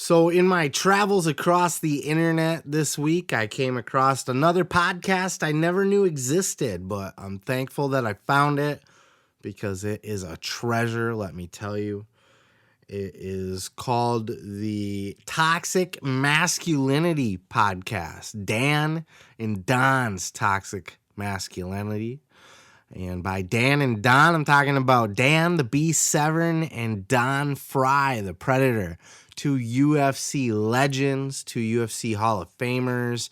So, in my travels across the internet this week, I came across another podcast I never knew existed, but I'm thankful that I found it because it is a treasure, let me tell you. It is called the Toxic Masculinity Podcast, Dan and Don's Toxic Masculinity. And by Dan and Don, I'm talking about Dan the Beast Severn and Don Frye the Predator, two UFC legends, two UFC Hall of Famers,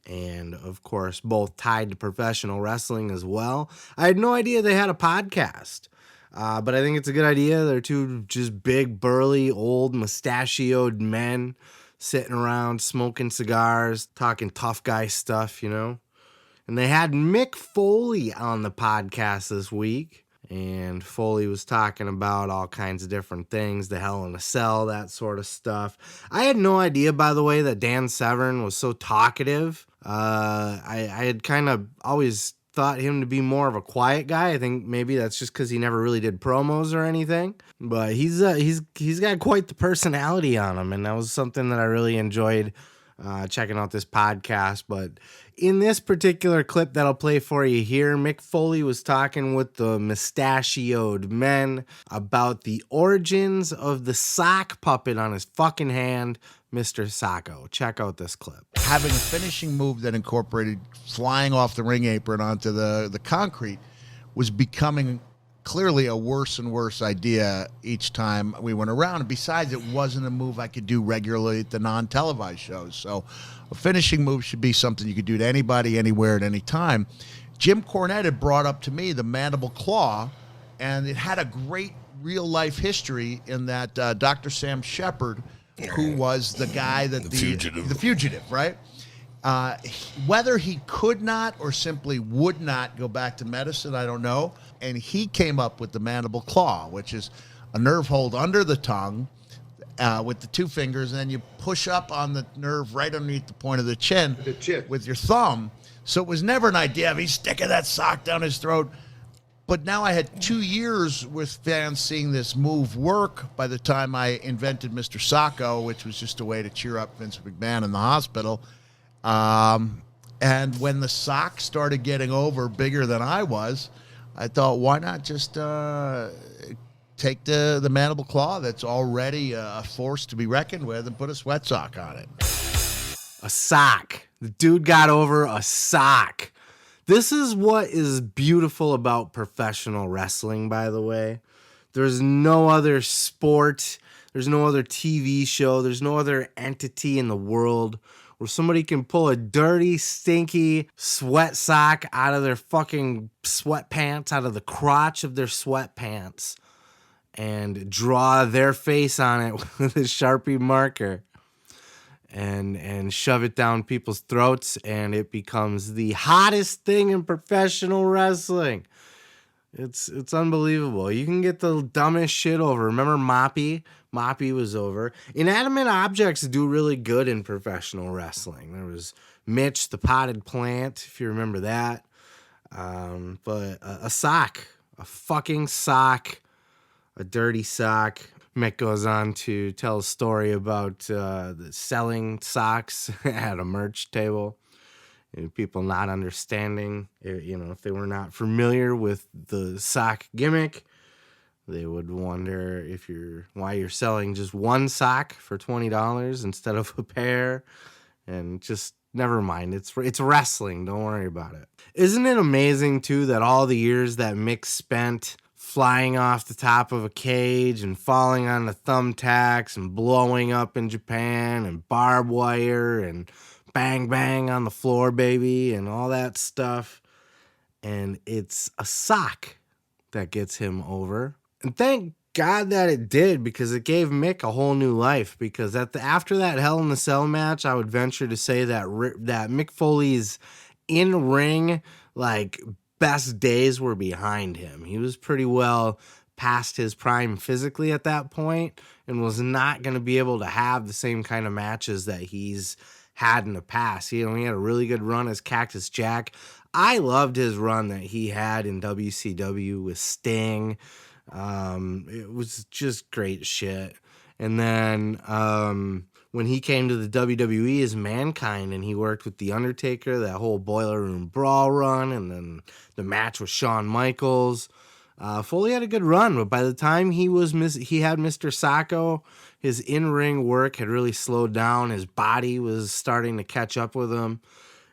and of course, both tied to professional wrestling as well. I had no idea they had a podcast, but I think it's a good idea. They're two just big, burly, old, mustachioed men sitting around smoking cigars, talking tough guy stuff, you know? And they had Mick Foley on the podcast this week. And Foley was talking about all kinds of different things, the Hell in a Cell, that sort of stuff. I had no idea, by the way, that Dan Severn was so talkative. I had kind of always thought him to be more of a quiet guy. I think maybe that's just because he never really did promos or anything. But he's got quite the personality on him, and that was something that I really enjoyed checking out this podcast. But in this particular clip that I'll play for you here, Mick Foley was talking with the mustachioed men about the origins of the sock puppet on his fucking hand, Mr. Socko. Check out this clip. Having a finishing move that incorporated flying off the ring apron onto the concrete was becoming clearly a worse and worse idea each time we went around. And besides, it wasn't a move I could do regularly at the non-televised shows. So a finishing move should be something you could do to anybody, anywhere, at any time. Jim Cornette had brought up to me the mandible claw, and it had a great real-life history in that Dr. Sam Shepard, who was the guy that the fugitive, right? Whether he could not or simply would not go back to medicine, I don't know. And he came up with the mandible claw, which is a nerve hold under the tongue with the two fingers, and then you push up on the nerve right underneath the point of the chin with your thumb. So it was never an idea of he's sticking that sock down his throat. But now I had 2 years with fans seeing this move work by the time I invented Mr. Socko, which was just a way to cheer up Vince McMahon in the hospital. And when the sock started getting over bigger than I was, I thought, why not just take the mandible claw that's already a force to be reckoned with and put a sweat sock on it. A sock. The dude got over a sock. This is what is beautiful about professional wrestling, by the way. There's no other sport, there's no other TV show, there's no other entity in the world where somebody can pull a dirty, stinky sweat sock out of their fucking sweatpants, out of the crotch of their sweatpants, and draw their face on it with a Sharpie marker and shove it down people's throats, and it becomes the hottest thing in professional wrestling. It's unbelievable. You can get the dumbest shit over. Remember Moppy? Moppy was over. Inanimate objects do really good in professional wrestling. There was Mitch the potted plant, if you remember that. But a sock, a fucking sock, a dirty sock. Mick goes on to tell a story about selling socks at a merch table. And people not understanding, if they were not familiar with the sock gimmick, they would wonder why you're selling just one sock for $20 instead of a pair. And just never mind. It's wrestling. Don't worry about it. Isn't it amazing too that all the years that Mick spent flying off the top of a cage and falling on the thumbtacks and blowing up in Japan and barbed wire and bang bang on the floor, baby, and all that stuff, and it's a sock that gets him over. And thank God that it did, because it gave Mick a whole new life. Because after that Hell in a Cell match, I would venture to say that Mick Foley's in-ring best days were behind him. He was pretty well past his prime physically at that point and was not going to be able to have the same kind of matches that he's had in the past. He had a really good run as Cactus Jack. I loved his run that he had in WCW with Sting. It was just great shit. And then when he came to the WWE as Mankind and he worked with The Undertaker, that whole Boiler Room Brawl run, and then the match with Shawn Michaels, Foley had a good run. But by the time he had Mr. Socko, his in-ring work had really slowed down. His body was starting to catch up with him.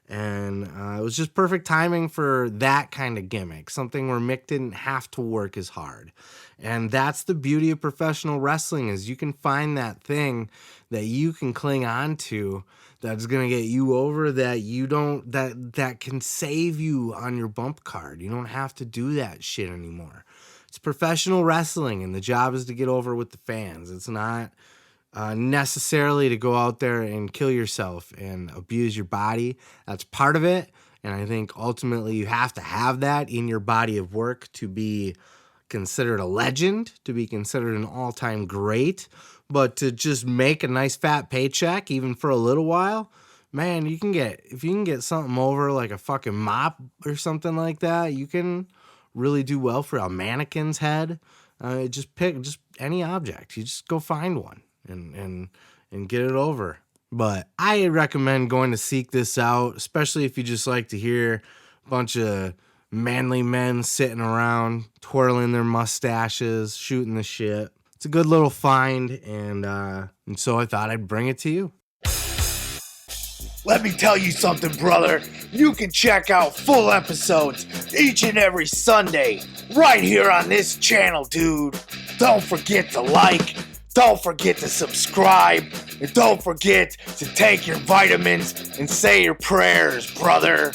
And it was just perfect timing for that kind of gimmick, something where Mick didn't have to work as hard. And that's the beauty of professional wrestling, is you can find that thing that you can cling on to that's going to get you over, that can save you on your bump card. You don't have to do that shit anymore. It's professional wrestling, and the job is to get over with the fans. It's not necessarily to go out there and kill yourself and abuse your body. That's part of it. And I think ultimately you have to have that in your body of work to be considered a legend, to be considered an all-time great. But to just make a nice fat paycheck, even for a little while, man, if you can get something over like a fucking mop or something like that, you can really do well for a mannequin's head. Just pick any object. You just go find one and get it over. But I recommend going to seek this out, especially if you just like to hear a bunch of manly men sitting around, twirling their mustaches, shooting the shit. It's a good little find, and so I thought I'd bring it to you. Let me tell you something, brother. You can check out full episodes each and every Sunday right here on this channel, dude. Don't forget to like, don't forget to subscribe, and don't forget to take your vitamins and say your prayers, brother.